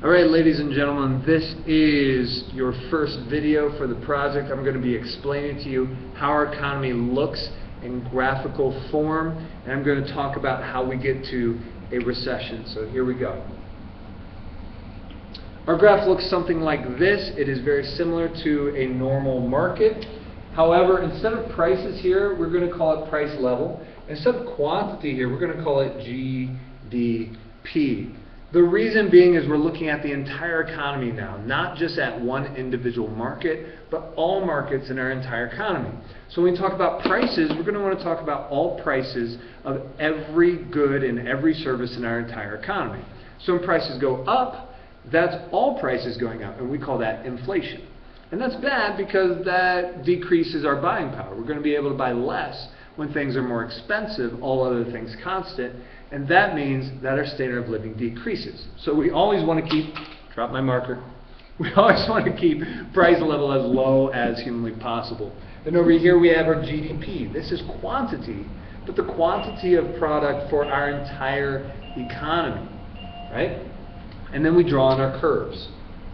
Alright, ladies and gentlemen, this is your first video for the project. I'm going to be explaining to you how our economy looks in graphical form, and I'm going to talk about how we get to a recession. So here we go. Our graph looks something like this. It is very similar to a normal market. However, instead of prices here, we're going to call it price level. Instead of quantity here, we're going to call it GDP. The reason being is we're looking at the entire economy now, not just at one individual market, but all markets in our entire economy. So when we talk about prices, we're going to want to talk about all prices of every good and every service in our entire economy. So when prices go up, that's all prices going up, and we call that inflation. And that's bad because that decreases our buying power. We're going to be able to buy less when things are more expensive, all other things constant, and that means that our standard of living decreases. So we always want to keep, drop my marker, we always want to keep price level as low as humanly possible. Then over here we have our GDP. This is quantity, but the quantity of product for our entire economy, right? And then we draw in our curves.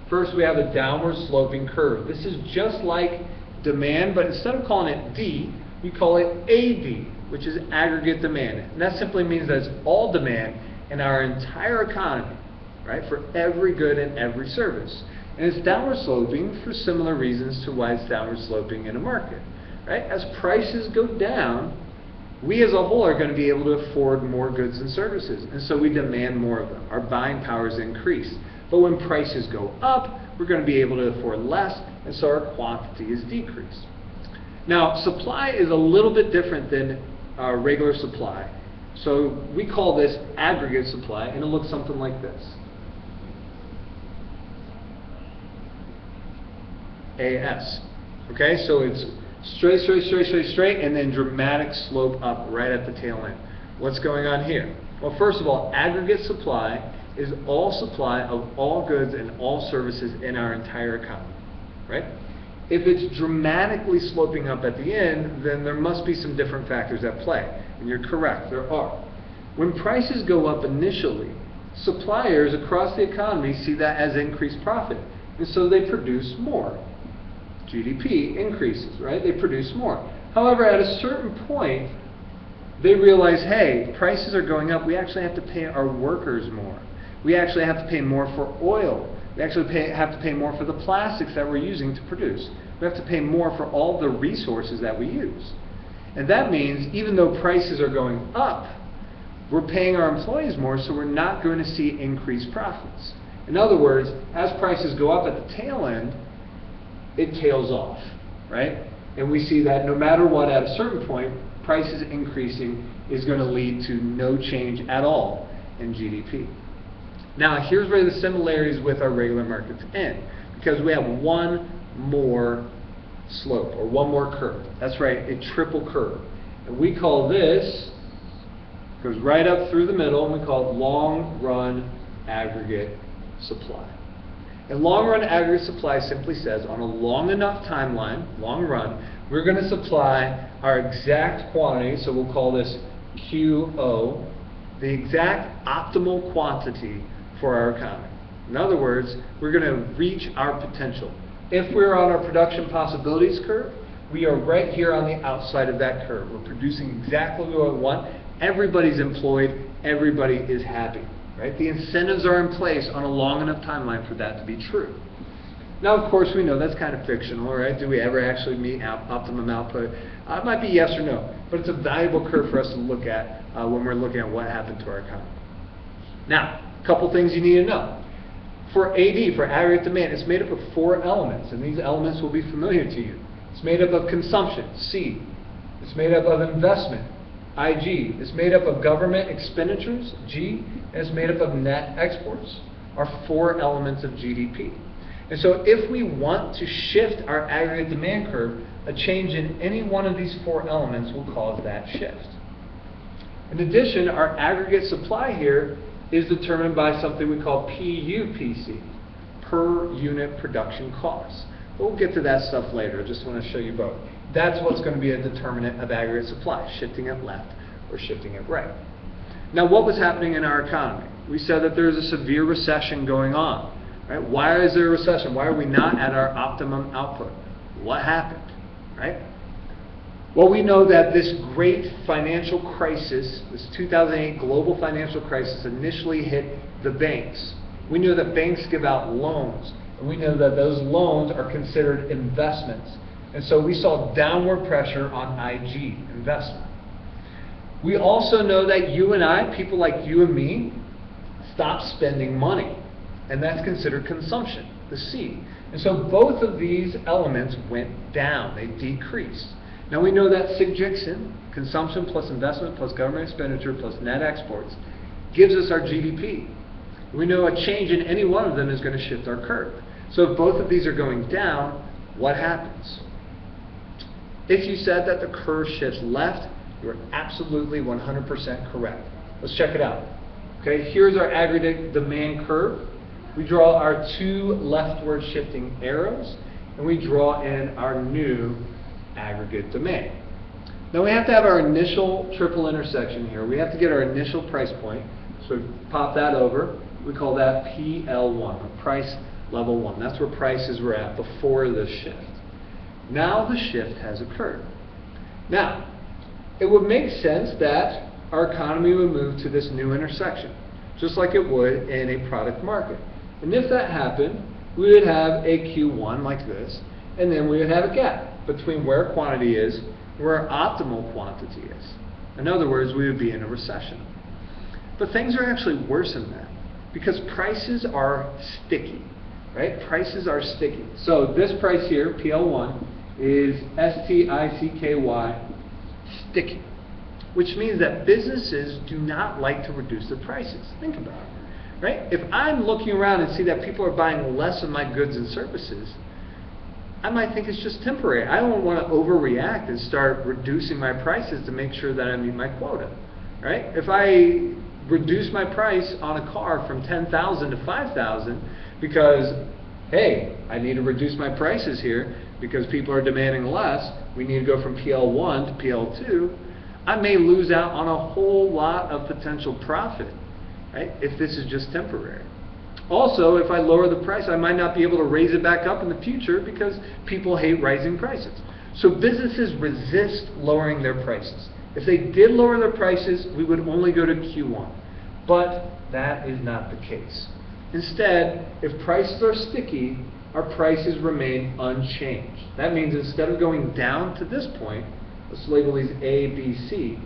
First we have a downward sloping curve. This is just like demand, but instead of calling it D, we call it AD, which is aggregate demand. And that simply means that it's all demand in our entire economy, right, for every good and every service. And it's downward sloping for similar reasons to why it's downward sloping in a market, right? As prices go down, we as a whole are going to be able to afford more goods and services, and so we demand more of them. Our buying power is increased. But when prices go up, we're going to be able to afford less, and so our quantity is decreased. Now, supply is a little bit different than regular supply. So we call this aggregate supply, and it looks something like this. AS. Okay, so it's straight, and then dramatic slope up right at the tail end. What's going on here? Well, first of all, aggregate supply is all supply of all goods and all services in our entire economy, right? If it's dramatically sloping up at the end, then there must be some different factors at play. And you're correct, there are. When prices go up initially, suppliers across the economy see that as increased profit, and so they produce more. GDP increases, right? They produce more. However, at a certain point, they realize, hey, prices are going up, we actually have to pay our workers more. We actually have to pay more for oil. We actually have to pay more for the plastics that we're using to produce. We have to pay more for all the resources that we use. And that means even though prices are going up, we're paying our employees more, so we're not going to see increased profits. In other words, as prices go up at the tail end, it tails off, right? And we see that no matter what, at a certain point, prices increasing is going to lead to no change at all in GDP. Now, here's where the similarities with our regular markets end, because we have one more slope, or one more curve. That's right, a triple curve. And we call this, goes right up through the middle, and we call it long-run aggregate supply. And long-run aggregate supply simply says, on a long enough timeline, long run, we're going to supply our exact quantity, so we'll call this QO, the exact optimal quantity for our economy. In other words, we're going to reach our potential. If we're on our production possibilities curve, we are right here on the outside of that curve. We're producing exactly what we want. Everybody's employed. Everybody is happy. Right? The incentives are in place on a long enough timeline for that to be true. Now, of course, we know that's kind of fictional, right? Do we ever actually meet optimum output? It might be yes or no, but it's a valuable curve for us to look at when we're looking at what happened to our economy. Now, a couple things you need to know. For AD, for aggregate demand, it's made up of 4 elements, and these elements will be familiar to you. It's made up of consumption, C. It's made up of investment, IG. It's made up of government expenditures, G. And it's made up of net exports, are 4 elements of GDP. And so if we want to shift our aggregate demand curve, a change in any one of these 4 elements will cause that shift. In addition, our aggregate supply here is determined by something we call PUPC, per unit production cost. We'll get to that stuff later. I just want to show you both. That's what's going to be a determinant of aggregate supply, shifting it left or shifting it right. Now, what was happening in our economy? We said that there's a severe recession going on. Right? Why is there a recession? Why are we not at our optimum output? What happened? Right? Well, we know that this great financial crisis, this 2008 global financial crisis, initially hit the banks. We know that banks give out loans, and we know that those loans are considered investments. And so we saw downward pressure on IG, investment. We also know that you and I, people like you and me, stopped spending money, and that's considered consumption, the C. And so both of these elements went down, they decreased. Now we know that SIG-JICSON, consumption plus investment plus government expenditure plus net exports, gives us our GDP. We know a change in any one of them is going to shift our curve. So if both of these are going down, what happens? If you said that the curve shifts left, you're absolutely 100% correct. Let's check it out. Okay, here's our aggregate demand curve. We draw our two leftward shifting arrows, and we draw in our new aggregate demand. Now we have to have our initial triple intersection here. We have to get our initial price point. So we pop that over. We call that PL1, or price level 1. That's where prices were at before the shift. Now the shift has occurred. Now, it would make sense that our economy would move to this new intersection, just like it would in a product market. And if that happened, we would have a Q1 like this, and then we would have a gap between where quantity is and where optimal quantity is. In other words, we would be in a recession. But things are actually worse than that, because prices are sticky, right? Prices are sticky. So this price here, PL1, is S-T-I-C-K-Y, sticky, which means that businesses do not like to reduce their prices. Think about it, right? If I'm looking around and see that people are buying less of my goods and services, I might think it's just temporary. I don't want to overreact and start reducing my prices to make sure that I meet my quota, right? If I reduce my price on a car from $10,000 to $5,000 because, hey, I need to reduce my prices here because people are demanding less, we need to go from PL1 to PL2, I may lose out on a whole lot of potential profit, right, if this is just temporary. Also, if I lower the price, I might not be able to raise it back up in the future because people hate rising prices. So businesses resist lowering their prices. If they did lower their prices, we would only go to Q1. But that is not the case. Instead, if prices are sticky, our prices remain unchanged. That means instead of going down to this point, let's label these A, B, C.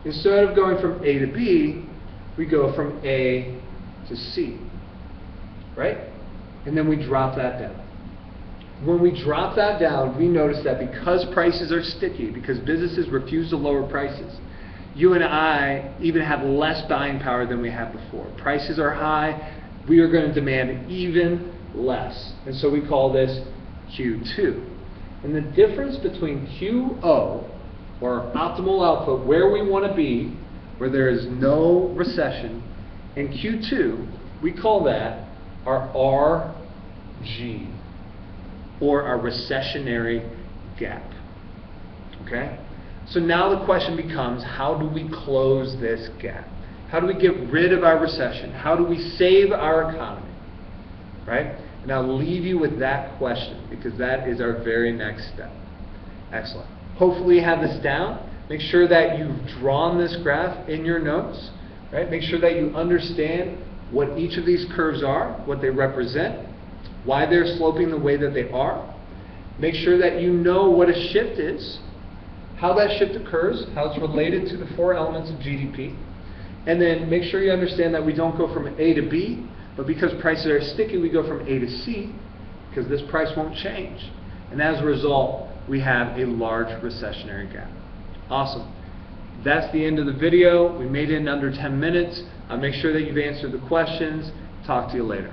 Instead of going from A to B, we go from A to C, right? And then we drop that down. When we drop that down, we notice that because prices are sticky, because businesses refuse to lower prices, you and I even have less buying power than we had before. Prices are high, we are going to demand even less. And so we call this Q2. And the difference between QO, or optimal output, where we want to be, where there is no recession, and Q2, we call that our RG, or our recessionary gap. Okay? So now the question becomes, how do we close this gap? How do we get rid of our recession? How do we save our economy? Right? And I'll leave you with that question, because that is our very next step. Excellent. Hopefully you have this down. Make sure that you've drawn this graph in your notes. Right? Make sure that you understand what each of these curves are, what they represent, why they're sloping the way that they are. Make sure that you know what a shift is, how that shift occurs, how it's related to the four elements of GDP. And then make sure you understand that we don't go from A to B, but because prices are sticky, we go from A to C, because this price won't change. And as a result, we have a large recessionary gap. Awesome. That's the end of the video. We made it in under 10 minutes. Make sure that you've answered the questions. Talk to you later.